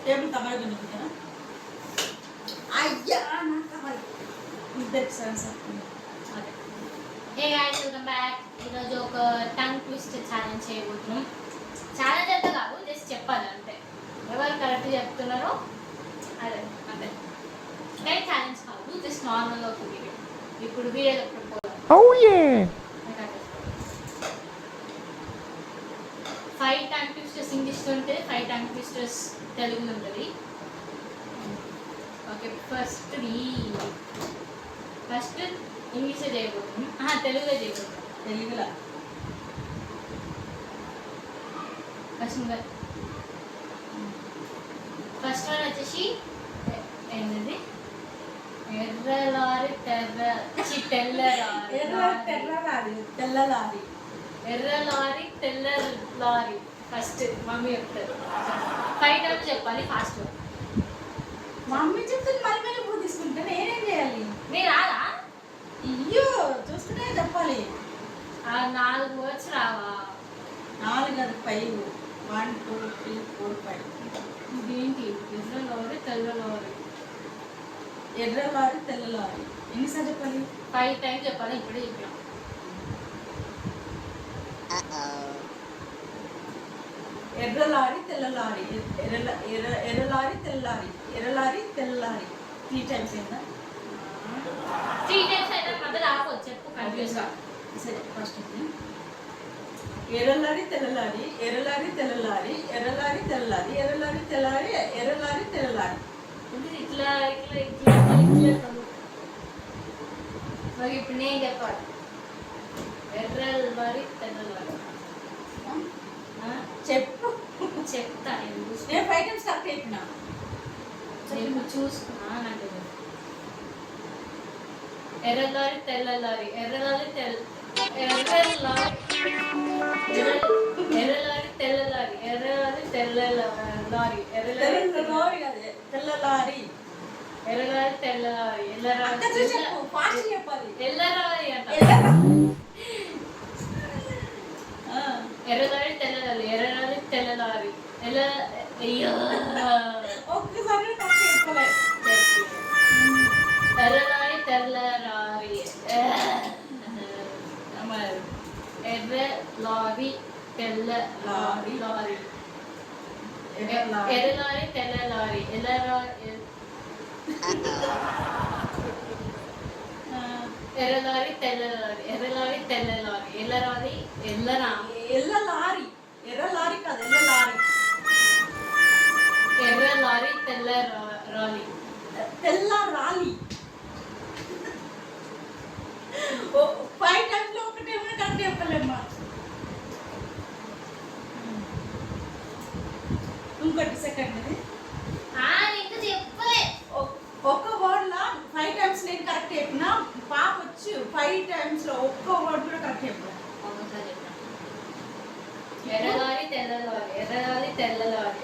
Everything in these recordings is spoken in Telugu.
Table cover కొనుక్కుంటారా? అయ్యా నా కవర్ ఇద్దరికి సార్ అదే. Hey guys, welcome back. ఈరోజు ఒక టంగ్ ట్విస్ట్ ఛాలెంజ్ చేయబోతున్నాం. ఛాలెంజ్ అయితే కాదు, జస్ట్ చెప్పాలి అంతే. ఎవరు కరెక్ట్ చెప్తున్నారో అదే అంతే. కానీ ఛాలెంజ్ కాదు, జస్ట్ నార్మల్గా ఒక వీడియో. ఇప్పుడు వీడియో చెప్పుకోవాలి. 5 టంగ్ ట్విస్టర్స్ ఇంగ్లీష్లో ఉంటుంది, 5 టంగ్ ట్విస్టర్స్ తెలుగులో ఉంటుంది. ఓకే, ఫస్ట్ ఇంగ్లీష్లో చేయబోతున్నాం, తెలుగులో చేయబోతున్నాం. తెలుగులో ఫస్ట్ వన్ వచ్చేసి ఏంటది? ఎర్రలారి తెల్లలారి. ఎర్రలారి తెల్ల లారీ. ఫస్ట్ మమ్మీ చెప్తారు. 5 టైమ్స్ చెప్పాలి ఫాస్ట్. మమ్మీ చెప్తుంది మళ్ళీ మళ్ళీ పూలు తీసుకుంటే నేనేం చేయాలి? నేను రాదా? అయ్యో చూసుకుంటే చెప్పాలి. 4 వర్డ్స్ రావా? 4 కాదు 5. 1 2 3 4 5. ఇదేంటి? ఎర్రలారి తెల్ల లారీ. ఎర్ర లారీ తెల్ల లారీ ఎన్నిసార్లు చెప్పాలి? 5 టైమ్స్ చెప్పాలి. ఇప్పుడే చెప్పాం. ఎర్ర లారీ తెల్ల లారీ. ఎర్ర లారీ తెల్ల లారీ. ఎర్ర లారీ తెల్ల లారీ 3 టైమ్స్ అయిందా? 3 టైమ్స్ అయితే మధ్యలో ఆపొచ్చు. చెప్పు కన్ఫ్యూజ్గా. సరే ఫస్ట్ ఎర్ర లారీ తెల్ల లారీ. ఎర్ర లారీ తెల్ల లారీ. ఎర్ర లారీ తెల్ల లారీ. ఎర్ర లారీ తెల్ల లారీ. ఎర్ర లారీ తెల్ల లారీ. ఇట్లా మరి ఇప్పుడు నేను చెప్పాలి. ఎర్ర లారీ తెల్ల లారీ. చెప్పు. చెప్తా. నేను 5 టైమ్స్ కరెక్ట్ చెప్పినా. నేను చూసుకున్నా. నాకు ఎర్ర లారీ తెల్ల లారీ. ఎర్ర లారీ తెల్ల లారీ. ఎర్ర లారీ తెల్ల లారీ. ఎర్ర లారీ తెల్ల లారీ. ఎర్ర లారీ తెల్ల లారీ. ఎర్ర లారీ తెల్ల లారీ. ఎర్ర లారీ అంట. ఎర్ర లారీ తెల్ల లారీ. ఎర్ర లారీ తెల్ల లారీ. ఒక్కసారి చెప్పలేదు. ఎర్ర లారీ తెల్ల లారీ. ఎర్ర లారీ తెల్ల లారీ. ఎర్ర లారీ తెల్ల లారీ. ఎర్ర లారీ తెల్ల లారీ. ఎర్ర లారీ తెల్ల లారీ. ఎర్ర లారీ ఎల్ల లారీ. ఎర్ర లారీ కాదు ఎల్ల లారీ. ఎర్ర లారీ తెల్ల రాలి. తెల్ల రాలి. 5 టైమ్స్ లో ఒకటేమో కరెక్ట్ చెప్పలేమ్మా. ఇంకోటి సెకండ్ ఇంకా చెప్పలే. ఒక్క వర్డ్ లో 5 టైమ్స్ నేను కరెక్ట్ చెప్పినా పాప వచ్చి 5 టైమ్స్ లో ఒక్క వర్డ్ కూడా కరెక్ట్ చెప్పలేదు. ఎర్ర లారీ తెల్ల లారీ. ఎర్ర లారీ తెల్ల లారీ.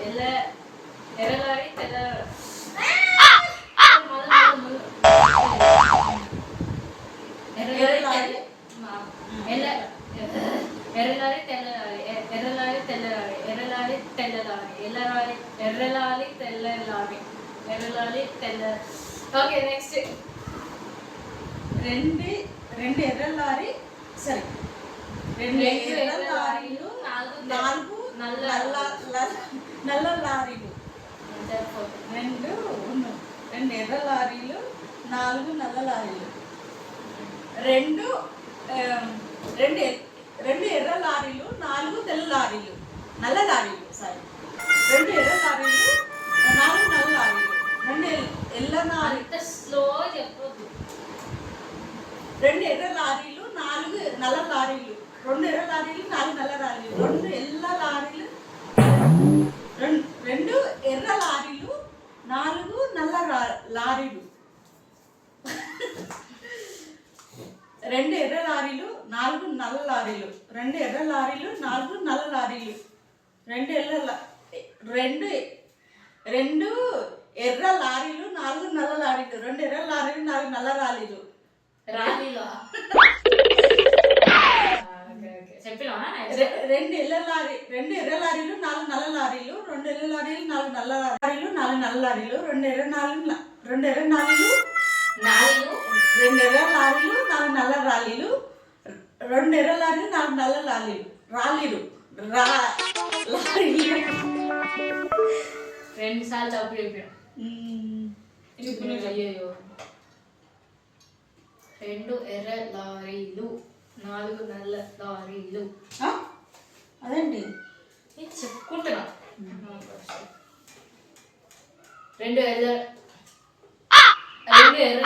ఎర్ర లారీ తెల్ల ఎర్రలారి తెల్లలారి. ఎర్రలారి తెల్లలారి. ఎర్రలారి తెల్లలారి. ఎర్రలారి తెల్లలారి. ఎర్రలారి తెల్ల. Okay, next. రెండు ఎర్ర లారీ. సరే, 2 ఎర్ర లారీలు 4 నల్ల లారీలు. 2 ఎర్ర లారీలు 4 నల్ల లారీలు. 2 ఎర్ర లారీలు 4 తెల్ల లారీలు. నల్ల లారీలు. సారీ, 2 ఎర్ర లారీలు 4 నల్ల లారీలు. 2 ఎల్ల లారీ. స్లో చెప్పొద్దు. 2 ఎర్ర లారీలు 4 నల్ల లారీలు. 2 ఎర్ర లారీలు 4 నల్ల లారీలు. 2 ఎల్ల లారీలు 2 ఎర్ర లారీలు 4 నల్ల లారీలు. 2 ఎర్ర లారీలు 4 నల్ల లారీలు. 2 ఎర్ర లారీలు 4 నల్ల లారీలు. 2 ఎర్ర లారీలు 4 నల్ల లారీలు. 2 ఎర్ర లారీలు 4 నల్ల లారీలు. రాలీలో చెప్పినావా? రెండు ఎర్ర లారీలు 4 నల్ల లారీలు, 2 ఎర్ర లారీలు 4 నల్ల లారీలు, 4 నల్ల లారీలు, 2 ఎర్ర లారీలు 4 నల్ల లారీలు, 2 ఎర్ర లారీలు 4 నల్ల లారీలు లారీలు 2 సార్లు తప్పు చెప్పాను. అయ్యో 2 ఎర్ర లారీలు 4 నల్ల లారీలు. అదేంటి చెప్పుకుంటున్నా. 2 ఎర్ర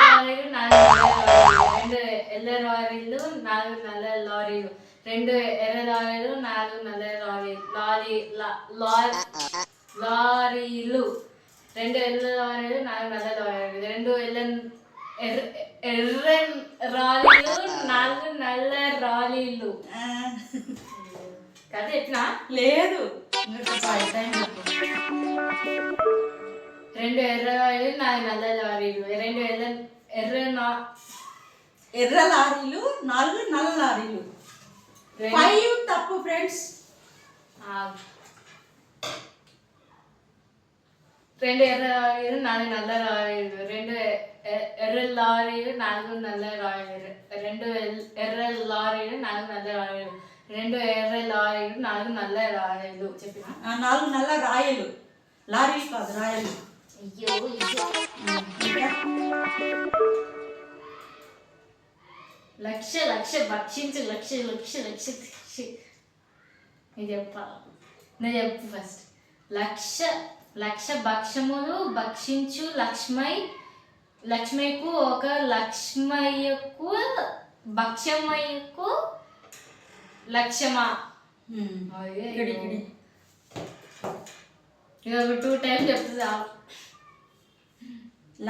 లారీలు 4 ఎర్ర లారీలు 4 నల్ల లారీలు, 2 ఎర్ర లారీలు 4 నల్ల లారీలు, 2 ఎర్ర లారీలు 4 నల్ల లారీలు, 2 ఎర్ర రాలీలు 4 నల్ల రాలీలు. కథ ఎట్లా? లేదు. 2 ఎర్ర లారీలు 4 నల్ల లారీలు, 2 ఎర్ర లారీలు 4 నల్ల లారీలు. 5 తప్పు ఫ్రెండ్స్. 2 ఎర్ర లారీలు 4 నల్ల లారీలు, 2 ఎర్ర లారీలు 4 నల్ల లారీలు, 2 ఎర్ర లారీలు 4 నల్ల లారీలు, 2 ఎర్ర లారీలు 4 నల్ల రాయలు. చెప్పినా? 4 నల్ల రాయలు. లారీలు కాదు, రాయలు. అయ్యో లక్ష భక్షించు లక్ష ఇది చెప్పాలి. నేను చెప్పు ఫస్ట్. లక్ష భక్షములు భక్షించు లక్ష్మయ్యకు ఒక లక్ష్మయ్యకు భక్షమయ్యకు లక్ష్యమా. ఇక 2 టైమ్స్ చెప్తుంది.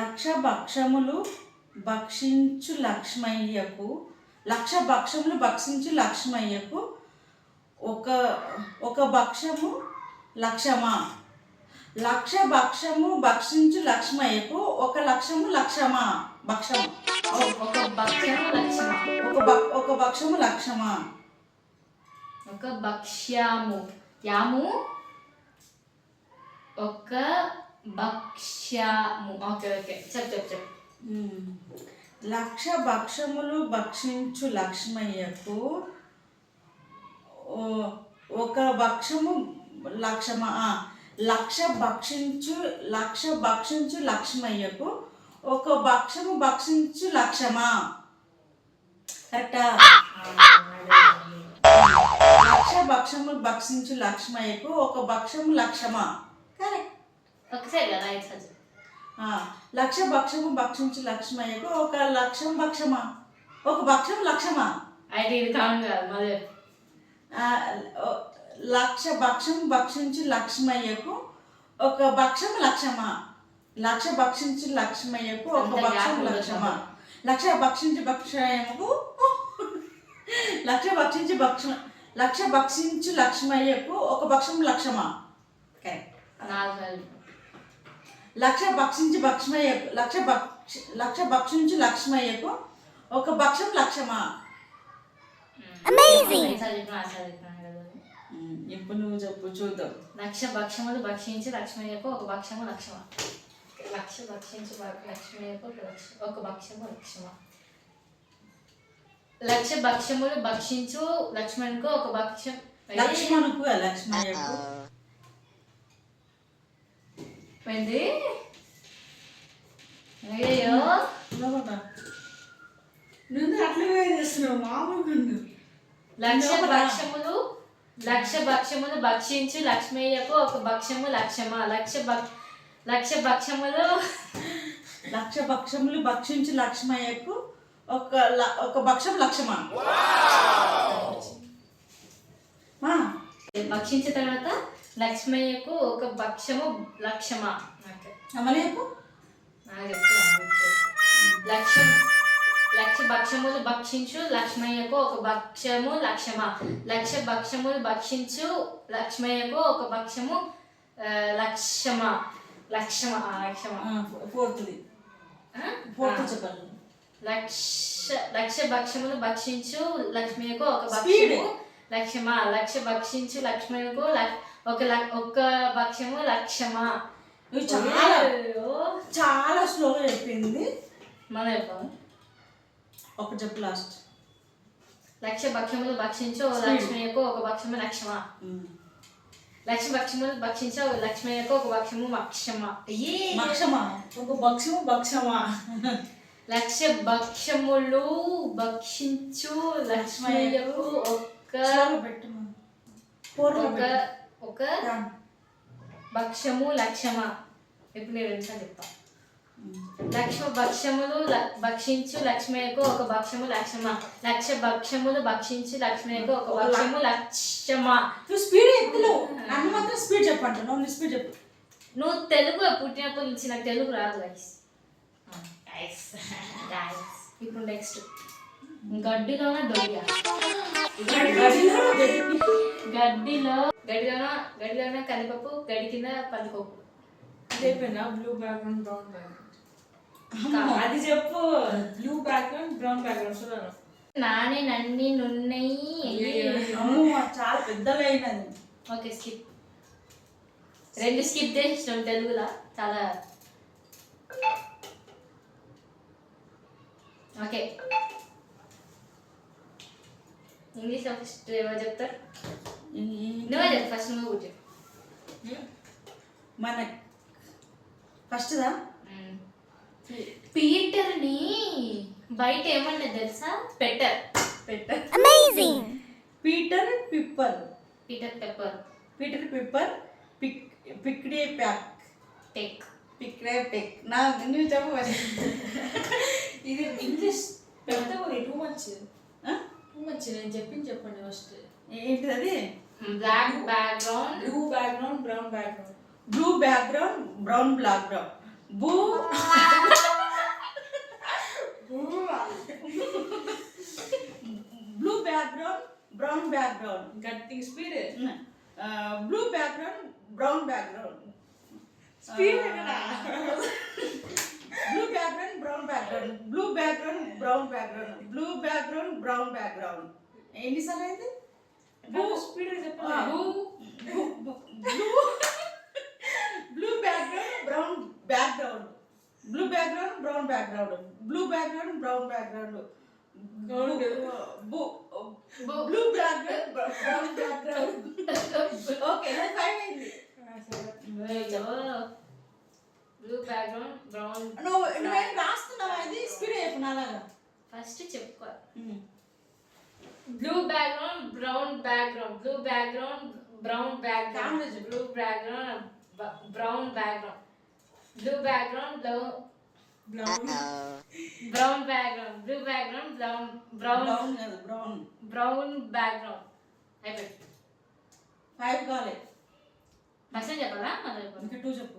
లక్ష భక్షములు భక్షించు లక్ష్మయ్యకు ఒక భక్షము లక్షమా. లక్ష భక్షము భక్షించు లక్ష్మయ్యకు ఒక లక్షము లక్షమా. భక్షము ఒక భక్షము లక్ష్యమా. ఒక భక్షము లక్షమా. ఒక భక్ష్యము యాము ఒక భక్ష్యము. ఓకే చెప్పు. లక్ష భక్షములు భక్షించు లక్ష్మయ్యకు ఒక భక్షము లక్షమా. లక్ష భక్షించు లక్ష్మయ్యకు ఒక భక్షము భక్షించు లక్షమా. కరెక్టా? లక్ష భక్షములు భక్షించు లక్ష్మయ్యకు ఒక భక్షము లక్షమా. కరెక్ట్. ఒకసారి కదా. లక్ష భక్షము భక్షించు లక్ష్మయ్యకు ఒక లక్షం భక్షమా. ఒక భక్షం లక్షమా. అయితే ఇది కాదు మళ్ళీ. లక్ష భక్షము భక్షించు లక్ష్మయ్యకు ఒక భక్షము లక్షమా. లక్ష భక్షించు లక్ష్మయ్యకు ఒక భక్షము లక్షమా. లక్ష భక్షించు భక్షయముకు లక్ష భక్షించు లక్ష్మయ్యకు ఒక భక్షం లక్షమా. కరెక్ట్. లక్ష భక్షించు లక్ష్మయ్యకు ఒక భక్షం లక్షమా. ఇప్పుడు నువ్వు చెప్పు చూద్దాం. లక్ష భక్షములు భక్షించి లక్ష్మయ్యకు ఒక భక్షము లక్షమా. లక్ష భక్షించి లక్ష్మయ్యకు ఒక భక్షము లక్షమా. లక్ష భక్షములు భక్షించు లక్ష్మణుకు ఒక భక్షం లక్ష్మణుకు లక్ష్మయ్యకు ఏంది. అయ్యో నువ్వు అట్లా చేస్తున్నావు మామూలు. లక్ష భక్షములు భక్షించు లక్ష్మయ్యకు ఒక భక్షము లక్షమా. లక్ష భక్షములు భక్షించు లక్ష్మయ్యకు ఒక భక్షం లక్షమా. భక్షించిన తర్వాత లక్ష్మయ్యకు ఒక భక్షము లక్షమా. అమలేకు లక్ష భక్షములు భక్షించు లక్ష్మయ్యకు ఒక భక్షము లక్షమా. లక్ష భక్షములు భక్షించు లక్ష్మయ్యకు ఒక భక్షము లక్షమా. ఫోర్త్ చెప్పాలి. లక్ష భక్షములు భక్షించు లక్ష్మయ్యకు ఒక భక్షము లక్ష్యమా లక్ష భక్షించు లక్ష్మణుకు ఒక్క భక్ష్యము లక్ష్యమా. నువ్వు చాలా చాలా స్లోగా చెప్పింది. మన చెప్పాము ఒక చెప్పు లాస్ట్. లక్ష భక్ష్యములు భక్షించు లక్ష్మణుకు ఒక భక్ష్యము లక్ష్యమా. లక్ష భక్ష్యములు భక్షించు లక్ష్మణుకు ఒక భక్ష్యము మక్షమా. మక్షమా ఒక భక్ష్యము భక్షమా. లక్ష భక్ష్యములు భక్షించు లక్ష్మణుకు ఒక భక్ష్యము లక్ష్యమా. ఇప్పుడు నేను రెండు సార్లు చెప్తా. లక్ష భక్ష్యములు భక్షించు లక్ష్మయ్యకు ఒక భక్ష్యము లక్ష్యమా. లక్ష భక్ష్యములు భక్షించు లక్ష్మయ్యకు ఒక భక్ష్యము లక్ష్యమా. నువ్వు స్పీడ్ ఎత్తులు నన్ను మాత్రం స్పీడ్ చెప్పంట. నువ్వు స్పీడ్ చెప్పు. నువ్వు తెలుగు పుట్టినప్పటి నుంచి నాకు తెలుగు రాదు గైస్. ఇప్పుడు నెక్స్ట్ గడ్డిలోన దొయ్య. గడ్డిలోన కందిపప్పు గడి కింద పందిపప్పు. బ్లూ బ్యాక్గ్రౌండ్ బ్రౌన్ బ్యాక్గ్రౌండ్ అది చెప్పు. బ్లూ బ్యాక్గ్రౌండ్ బ్రౌన్ బ్యాక్గ్రౌండ్ చూడను. నానే నన్ని నున్నయి. చాలా పెద్దగా అయినది. Okay skip. రెండు స్కిప్ చేసినాం తెలుగులో. చాలా ఓకే. ఇంగ్లీష్ ఫస్ట్ ఎవరు చెప్తారు? నువ్వే చెప్పు ఫస్ట్. నువ్వు చెప్పు. మన ఫస్ట్దా పీటర్ని బయట ఏమన్నా తెలుసా? Peter. Amazing. Peter Piper. Peter pepper. Peter Piper picked a pack tech. Picked a tech. నా నువ్వు చెప్పు. ఇది ఇంగ్లీష్ పెద్దది టూ మచ్. నేను చెప్పింది చెప్పండి ఫస్ట్. ఏంటిది అది? Black background blue background brown background. Blue background brown background. Blue blue background brown background. గట్టి speed. Blue background brown background. Speed blue background brown background. Blue background brown background. Blue background brown background. ఎన్నిసార్లు అయింది? స్పీడ్ చెప్పాలి. Blue background brown background. Blue background brown background. Blue background brown background. Blue background brown background. Okay నాకు ఫైవ్ అయింది. Blue background brown. నువ్వేం రాస్తున్నావా? ఇది స్పీడ్ చెప్పు నాలాగా. ఫస్ట్ చెప్పుకో. Blue background brown background. Blue background brown background. Blue background brown background. Blue background brown background. Blue background brown brown background. అయిపోయింది. ఫైవ్ కాలే. ఫస్ట్ చెప్పాలా? ఇంకా టూ చెప్పు.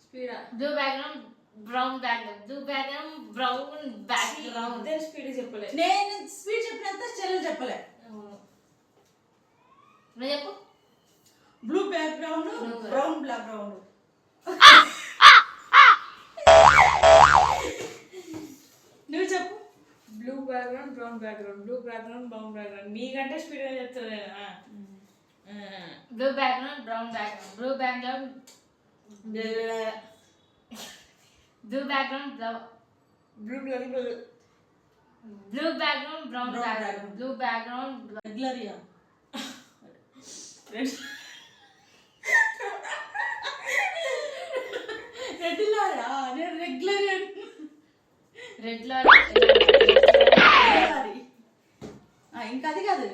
Speed. Blue background brown background. Blue background brown background. Speed చెప్పలే. నేను స్పీడ్ చెప్పినంత చెల్లెలు చెప్పలే. నువ్వు చెప్పు. Blue background brown background. నువ్వు చెప్పు. Blue background brown background. Blue background brown background. నీకంటే స్పీడ్ గా చెప్తాను. Blue background brown background. Blue background blue background blue blue background brown background. Blue background రెగ్యులరియా. రెగ్యులరా? నేను రెగ్యులర్. రెగ్యులర్. ఇంకా అది కాదు.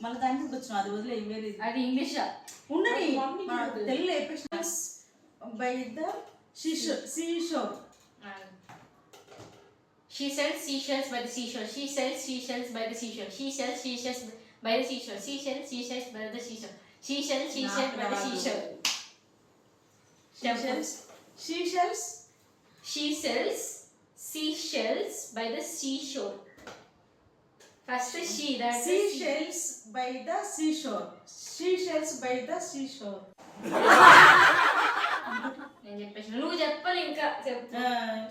మళ్ళీ దానికి వచ్చిన అది వదిలే వేరే. అది ఇంగ్లీషా? ఉండని తెలుగులో expressions by the seashore. She sells seashells by the seashore. She sells seashells by the seashore. She sells seashells by the seashore. She sells seashells by the seashore. She sells seashells by the seashore. She sells seashells by the seashore. First she, that seashells by the seashore. Seashells by the seashore. నేను చెప్పేసి నువ్వు చెప్పాలి. ఇంకా చెప్పు.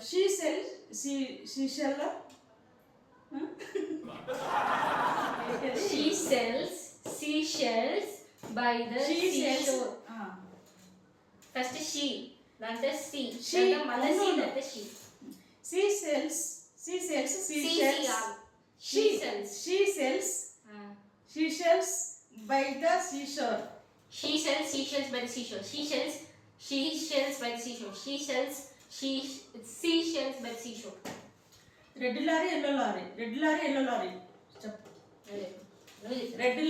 She sells seashell She sells seashells by the seashore. First she, దాంట్లో she, దాంట్లో మళ్ళీ she, దాంట్లో she. She sells seashells. She sells by the seashore. She sells seashells by the seashore. She sells seashells by the seashore. She sells seashells by the seashore. Red lorry yellow lorry. Red lorry yellow lorry చెప్పు. Red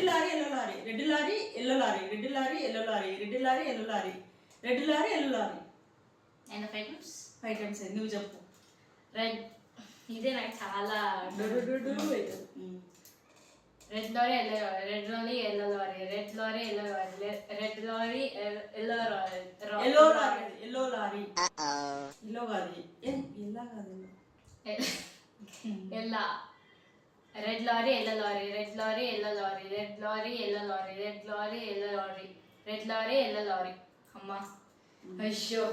lorry yellow lorry. Red lorry yellow lorry. Red lorry yellow lorry. Red lorry yellow lorry. Red lorry yellow lorry. And the 5 times? 5 times నువ్వు చెప్పు. రెడ్ ఇదే నాకు చాలా red lorry yellow lorry. Red lorry yellow lorry. Red lorry yellow lorry. Red lorry yellow lorry. Yellow lorry. Yellow lorry. Yellow కాదు. ఎల్లో కాదు. ఎల్లా. Red lorry yellow lorry. Red lorry yellow lorry. Red lorry yellow lorry. Red lorry yellow lorry. Red lorry yellow lorry. అమ్మా అయ్యో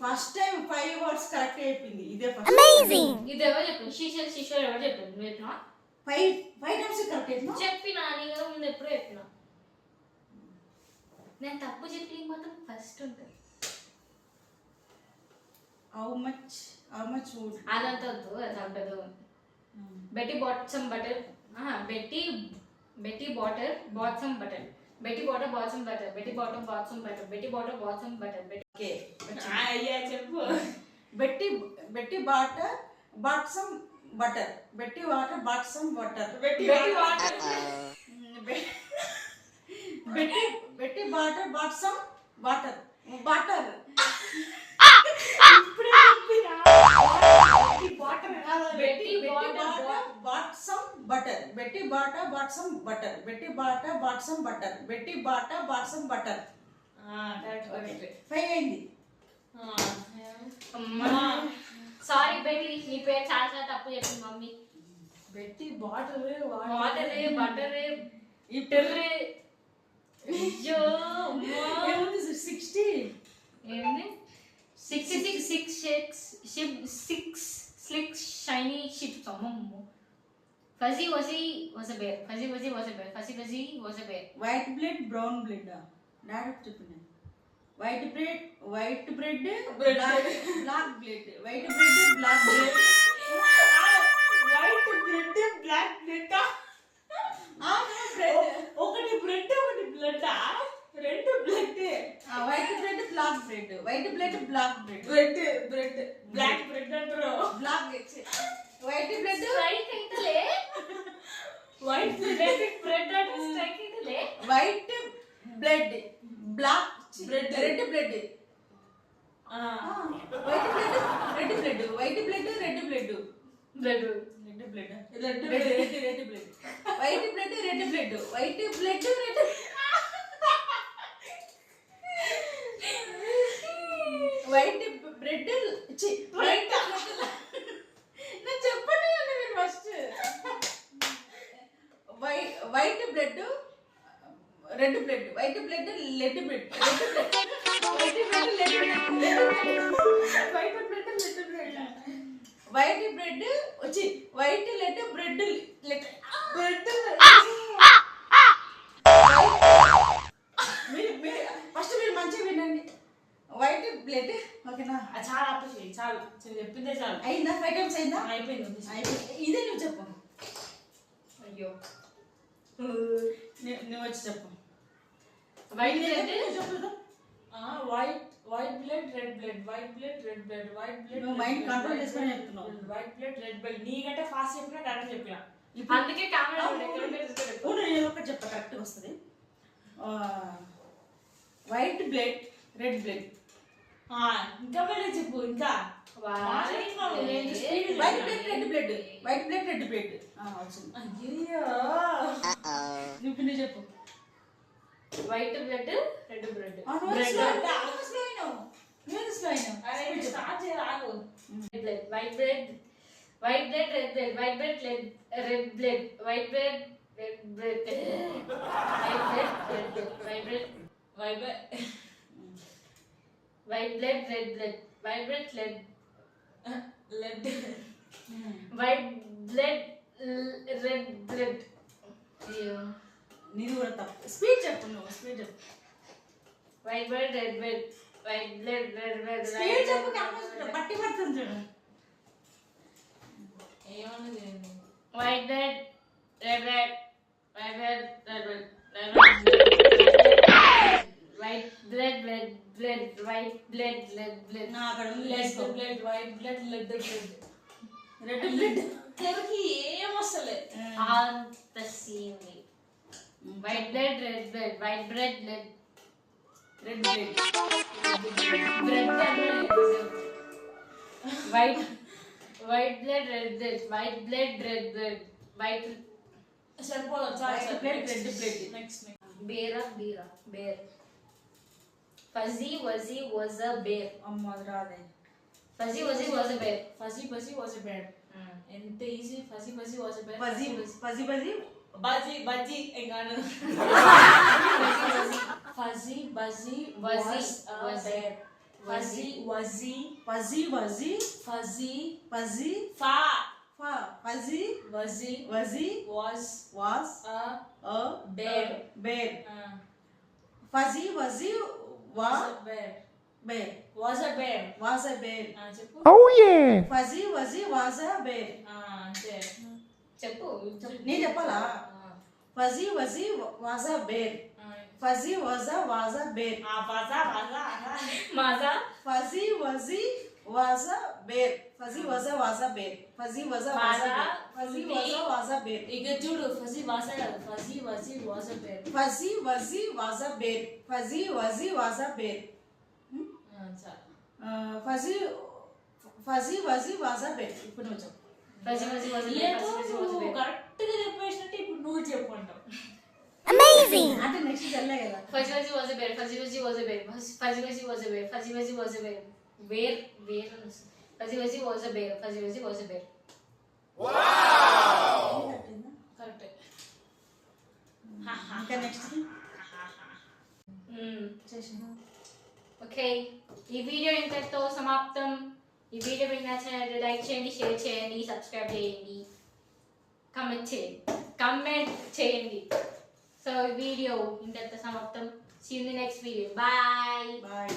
ఫస్ట్ టైం 5 వర్డ్స్ కరెక్ట్ అయిపోయింది. ఇదే ఫస్ట్. అమేజింగ్. ఇది ఎవరు చెప్పింది? శీషల్ శీషల్ ఎవరు చెప్పింది? నువ్వు చెప్పినా? 5 టైమ్స్ కరెక్ట్ అయిపోయింది. చెప్పినా నీ కదా ముందు ఎప్పుడో చెప్పినా. నేను తప్పు చెప్పి మాత్రం ఫస్ట్ ఉంటుంది. How much wood? అదంతా వద్దు, అది అంటదు. Betty bought some butter. Betty bought some butter. Betty bought some butter. Betty bought some butter. Betty bought some butter. Okay. అయ్యా చెప్పు. Betty bought some butter. Betty bought some butter. Betty bought some butter. Butter. Betty bought some butter. Betty bought some butter. Betty bought some butter. Betty bought some butter. Correct. 5 అయింది. సారీ బెట్టి, నీ పేరు చాలా చాలా తప్పు చెప్పింది మమ్మీ. బెట్టి బాటిల్ వాటర్ బటర్ ఇటర్రే. అయ్యో 60 ఏంది 66 6 shiny ships. అమ్మమ్మ. Fuzzy Wuzzy was a bear. Fuzzy Wuzzy was a bear. Fuzzy Wuzzy was a bear. White blood brown blood daddy చెప్పింది. White bread black blood. White bread black blood. White bread black blood. ఒకటి బ్రెడ్ ఒకటి బ్లడ్. రెండు blood. White bread black bread. White blood black bread. Bread black bread అంటారు. బ్లాక్ వైట్ బ్లడ్ స్ట్రైక్ అయితలే. వైట్ బ్రెడ్ అంటే స్ట్రైక్ అయితలే. White blood black bread. Red blood. White blood red blood. White blood red blood. Bread red blood. Red red blood. White blood red blood. White blood red. White bread white నేను చెప్పండి అండి మీరు first. White blood red blood. White blood led blood. White blood led blood. White bread వచ్చి white led bread bread. First మీరు మంచిగా వినండి. White blood. ఓకేనా? చాలా అప్రిషియేట్. చాలు చెప్పిందే చాలు. అయిందా? 5 టైమ్స్ అయిందా? అయిపోయింది. ఇదే నువ్వు చెప్పు. అయ్యో నువ్వు వచ్చి చెప్పు. వైట్ బ్లడ్ చెప్పు. White blood red blood. White blood red blood. White blood. నువ్వు మైండ్ కంట్రోల్ చేసుకొని చెప్తున్నావు. వైట్ బ్లడ్ రెడ్ బ్లడ్. నీకంటే ఫాస్ట్ చెప్పినా కరెక్ట్ చెప్పినా. అందుకే కెమెరా నేను ఒకటి చెప్తా కరెక్ట్గా వస్తుంది. White blood red blood. ఇంకా మళ్ళీ చెప్పు. ఇంకా white blood red blood. White blood red blood వచ్చింది. అయ్యో నువ్వు చెప్పు. White blood red bread. Start చేయరాదు. White blood white blood red blood. White blood red blood. White blood red blood. White blood red blood. White blood white blood white blood red blood. White blood red led white blood red blood. నీది కూడా తప్పు. స్పీడ్ చెప్పు నువ్వు, స్పీడ్ చెప్పు. White blood red blood. White blood red blood. Speed చెప్పు, పట్టి పడుతుంది చూడు. ఏమన్నది? White blood red blood. White blood red blood. White blood red blood. White blood red blood. నా అక్కడ ఉంది లెడ్ తీసుకో. Blood, white blood, led blood. Red blood తెరకి ఏం వస్తలే. అంత scene. White blood red blood. White blood red red blood. Blood white white blood red blood. White blood red blood. White సరిపోదు. White blood, red blood. Next బేరా బీరా bear. Fuzzy Wuzzy was a bear. అమ్మ అది రాదే. Fuzzy Wuzzy was a bear. Fuzzy Buzzy was a bear. ఎంత easy. Fuzzy Buzzy was a bear. పజి పజి పజి బజీ బజీ ఎంగాను. Fuzzy Buzzy was a bear. Fuzzy Wuzzy పజి వజి ఫజీ పజి ఫా ఫా పజి Wuzzy Wuzzy was was a bear bear. Bear. Fuzzy Wuzzy వా bear. Bear was a bear. Was a bear. చెప్పు. Fuzzy Wuzzy was a bear. అంతే. చెప్పు. నేను చెప్పాలా? Fuzzy Wuzzy was a bear. Fuzzy was a bear. ఫజా ఫజా మాజా Fuzzy Wuzzy was a bear. Fuzzy was a bear. Fuzzy was a bear. ఇక చూడు. ఫజీ వాస కాదు. Fuzzy Wuzzy was a bear. Fuzzy Wuzzy was a bear. Fuzzy Wuzzy was a bear. Fuzzy Fuzzy Wuzzy was a bear. ఇప్పుడు నువ్వు చెప్పు. Fuzzy Wuzzy was a bear. Fuzzy Wuzzy was a bear. కరెక్ట్ గా చెప్పేసినట్టు ఇప్పుడు నువ్వు చెప్పు అంటావు. అంటే నెక్స్ట్ వెళ్ళే కదా. Fuzzy Wuzzy was a bear. Fuzzy Wuzzy was a bear. Fuzzy Wuzzy was a bear. Fuzzy Wuzzy was a bear. Bear. Fuzzy Wuzzy was a bear. Fuzzy Wuzzy was a bear. Correct. ఇంకా నెక్స్ట్ ఓకే, ఈ వీడియో ఇంతటితో సమాప్తం. ఈ వీడియో మీకు నచ్చినట్లయితే లైక్ చేయండి, షేర్ చేయండి, సబ్స్క్రైబ్ చేయండి, కమెంట్ చేయండి. సో ఈ వీడియో ఇంతటితో సమాప్తం. See you in the next video. Bye. Bye.